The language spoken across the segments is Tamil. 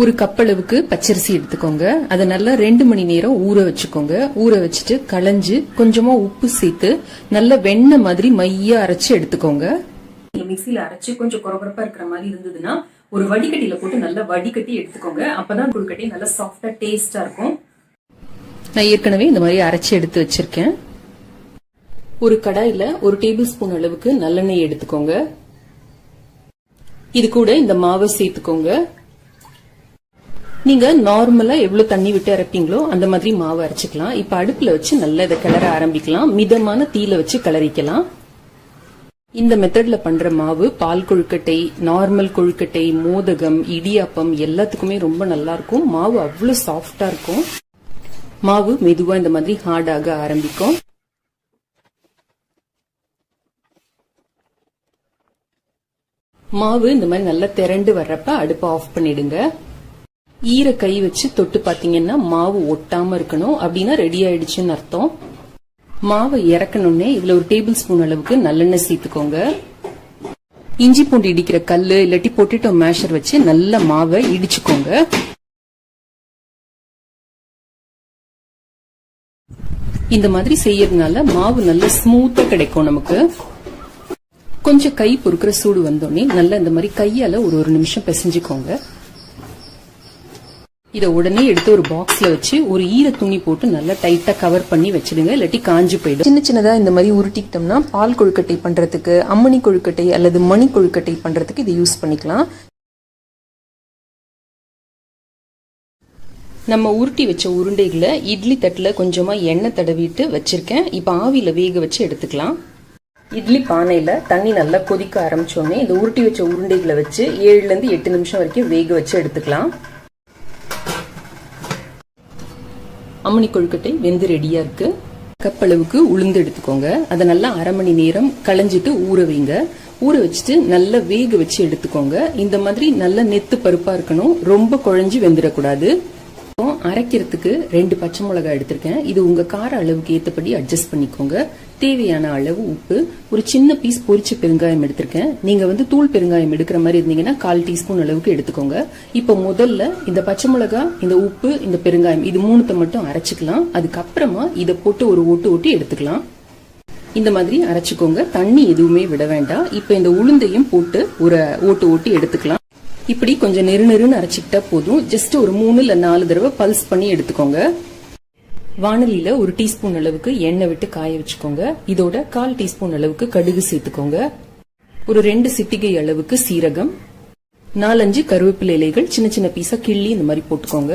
ஒரு கப் அளவுக்கு பச்சரிசி எடுத்துக்கோங்க. அதை நல்லா 2 மணி நேரம் ஊற வச்சுக்கோங்க. ஊற வச்சுட்டு களைஞ்சு கொஞ்சமா உப்பு சேர்த்து நல்ல வெண்ணெய் மாதிரி மையா அரைச்சு எடுத்துக்கோங்க. மிக்சியில அரைச்சு கொஞ்சம் குறகுறப்பா இருக்கிற மாதிரி இருந்ததுன்னா ஒரு வடிகட்டியில போட்டு நல்லா வடிகட்டி எடுத்துக்கோங்க. அப்பதான் கொழுக்கட்டை நல்லா சாஃப்டா டேஸ்டா இருக்கும். நான் ஏற்கனவே இந்த மாதிரி அரைச்சு எடுத்து வச்சிருக்கேன். ஒரு கடாயில 1 டேபிள் ஸ்பூன் அளவுக்கு நல்லெண்ணெய் எடுத்துக்கோங்க. இது கூட இந்த மாவை சேர்த்துக்கோங்க. நீங்க நார்மலா எவ்வளவு தண்ணி விட்டு அரைப்பீங்களோ அந்த மாதிரி மாவு அரைச்சுக்கலாம். இப்ப அடுப்புல வச்சு நல்லா இதை கிளற ஆரம்பிக்கலாம். மிதமான தீயில வச்சு கிளறிக்கலாம். இந்த மெத்தட்ல பண்ற மாவு பால் கொழுக்கட்டை, நார்மல் கொழுக்கட்டை, மோதகம், இடியாப்பம் எல்லாத்துக்குமே ரொம்ப நல்லா இருக்கும். மாவு அவ்வளவு சாஃப்டா இருக்கும். மாவு மெதுவா இந்த மாதிரி ஹார்டாக ஆரம்பிக்கும். மாவு இந்த மாதிரி நல்லா திரண்டு வர்றப்ப அடுப்பை ஆஃப் பண்ணிடுங்க. ஈர கை வச்சு தொட்டு பாத்தீங்கன்னா மாவு ஒட்டாம இருக்கணும். அப்படின்னா ரெடி ஆயிடுச்சுன்னு அர்த்தம். மாவை இறக்கணும்னே இதுல 1 டேபிள் ஸ்பூன் அளவுக்கு நல்லெண்ணெய் சேர்த்துக்கோங்க. இஞ்சி பூண்டு இடிக்கிற கல்லு இல்லாட்டி பொட்டேட்டோ மேஷர் வச்சு நல்ல மாவை இடிச்சுக்கோங்க. இந்த மாதிரி செய்யறதுனால மாவு நல்ல ஸ்மூத்தா கிடைக்கும் நமக்கு. கொஞ்சம் கை பொறுக்கிற சூடு வந்தோடனே நல்லா இந்த மாதிரி கையால ஒரு நிமிஷம் பிசைஞ்சுக்கோங்க. இதை உடனே எடுத்து ஒரு பாக்ஸ்ல வச்சு ஒரு ஈர துணி போட்டு நல்லா டைட்டா கவர் பண்ணி வச்சிடுங்க. இல்லாட்டி காஞ்சு போயிடும். சின்ன சின்னதா இந்த மாதிரி உருட்டிக்கிட்டோம்னா பால் கொழுக்கட்டை பண்றதுக்கு, அம்மணி கொழுக்கட்டை அல்லது மணி கொழுக்கட்டை பண்றதுக்கு இதை யூஸ் பண்ணிக்கலாம். நம்ம உருட்டி வச்ச உருண்டைகளை இட்லி தட்டுல கொஞ்சமா எண்ணெய் தடவிட்டு வச்சிருக்கேன். இப்ப ஆவியில வேக வச்சு எடுத்துக்கலாம். இட்லி பானையில தண்ணி நல்லா கொதிக்க ஆரம்பிச்சோடனே இந்த உருட்டி வச்ச உருண்டைகளை வச்சு 7ல இருந்து 8 நிமிஷம் வரைக்கும் வேக வச்சு எடுத்துக்கலாம். அம்மணி கொழுக்கட்டை வெந்து ரெடியா இருக்கு. கப் அளவுக்கு உளுந்து எடுத்துக்கோங்க. அதை நல்லா 1/2 மணி நேரம் களைஞ்சிட்டு ஊற வைங்க. ஊற வச்சுட்டு நல்லா வேக வச்சு எடுத்துக்கோங்க. இந்த மாதிரி நல்ல நெத்து பருப்பா இருக்கணும். ரொம்ப குழஞ்சு வெந்துடக்கூடாது. அரைக்கிறதுக்கு 2 பச்சை மிளகாய் எடுத்திருக்கேன். இது உங்க கார அளவுக்கு ஏற்றபடி அட்ஜஸ்ட் பண்ணிக்கோங்க. தேவையான அளவு உப்பு, ஒரு சின்ன பீஸ் பொரிச்ச பெருங்காயம் எடுத்திருக்கேன். நீங்க தூள் பெருங்காயம் எடுக்கிற மாதிரி இருந்தீங்கன்னா 1/4 டீஸ்பூன் அளவுக்கு எடுத்துக்கோங்க. இப்ப முதல்ல இந்த பச்சை மிளகாய், இந்த உப்பு, இந்த பெருங்காயம் இது 3 மட்டும் அரைச்சுக்கலாம். அதுக்கப்புறமா இதை போட்டு ஒரு ஓட்டு ஓட்டி எடுத்துக்கலாம். இந்த மாதிரி அரைச்சுக்கோங்க. தண்ணி எதுவுமே விட வேண்டாம். இப்ப இந்த உளுந்தையும் போட்டு ஒரு ஓட்டு ஓட்டி எடுத்துக்கலாம். இப்படி கொஞ்சம் நெருநெருன்னு அரைச்சிக்கிட்டா போதும். ஜஸ்ட் ஒரு 3 இல்ல 4 தடவை பல்ஸ் பண்ணி எடுத்துக்கோங்க. வானலியில 1 டீஸ்பூன் அளவுக்கு எண்ணெய் விட்டு காய வச்சுக்கோங்க. இதோட 1/4 டீஸ்பூன் அளவுக்கு கடுகு சேர்த்துக்கோங்க. ஒரு 2 சிட்டிகை அளவுக்கு சீரகம், 4-5 கருவேப்பிலை இலைகள் சின்ன சின்ன பீஸா கிள்ளி இந்த மாதிரி போட்டுக்கோங்க.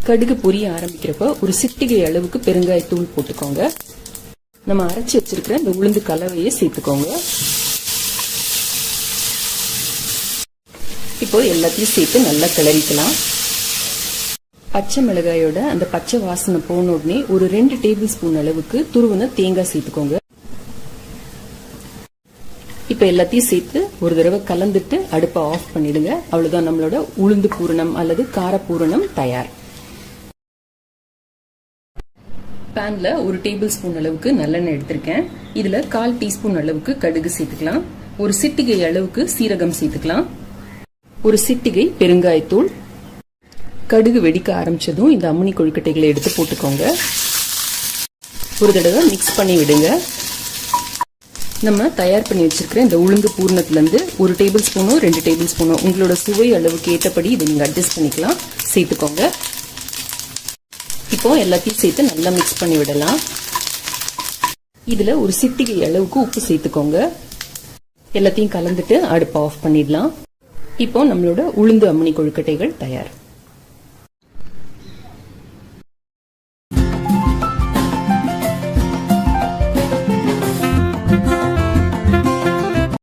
கடுகு பொரிய ஆரம்பிக்கிறப்ப ஒரு சிட்டிகை அளவுக்கு பெருங்காயத்தூள் போட்டுக்கோங்க. நம்ம அரைச்சி வச்சிருக்கிற இந்த உளுந்து கலவையை சேர்த்துக்கோங்க. இப்போ எல்லாத்தையும் சேர்த்து நல்லா கிளறிக்கலாம். பச்சை மிளகாயோட அந்த பச்சை வாசனை போன உடனே ஒரு 2 டேபிள் ஸ்பூன் அளவுக்கு துருவன தேங்காய் சேர்த்துக்கோங்க. இப்ப எல்லாத்தையும் சேர்த்து ஒரு தடவை கலந்துட்டு அடுப்பை ஆஃப் பண்ணிடுங்க. அவ்வளவுதான், நம்மளோட உளுந்து பூரணம் அல்லது கார பூரணம் தயார். பேன்ல 1 டேபிள் ஸ்பூன் அளவுக்கு நல்லெண்ணெய் எடுத்திருக்கேன். இதுல 1/4 டீஸ்பூன் அளவுக்கு கடுகு சேர்த்துக்கலாம். ஒரு சிட்டிகை அளவுக்கு சீரகம் சேர்த்துக்கலாம். ஒரு சிட்டிகை பெருங்காயத்தூள். கடுகு வெடிக்க ஆரம்பிச்சதும் இந்த அம்மணி கொழுக்கட்டைகளை எடுத்து போட்டுக்கோங்க. ஒரு தடவை மிக்ஸ் பண்ணி விடுங்க. நம்ம தயார் பண்ணி வச்சிருக்கிற இந்த உளுந்து பூர்ணத்துல இருந்து 1 டேபிள் ஸ்பூனோ 2 டேபிள் ஸ்பூனோ உங்களோட சுவை அளவுக்கு ஏற்றபடி இதை நீங்க அட்ஜஸ்ட் பண்ணிக்கலாம். சேர்த்துக்கோங்க. இப்போ எல்லாத்தையும் சேர்த்து நல்லா மிக்ஸ் பண்ணி விடலாம். இதுல ஒரு சிட்டிகை அளவுக்கு உப்பு சேர்த்துக்கோங்க. எல்லாத்தையும் கலந்துட்டு அடுப்பை ஆஃப் பண்ணிடலாம். இப்போ நம்மளோட உளுந்து அம்மணி கொழுக்கட்டைகள் தயார்.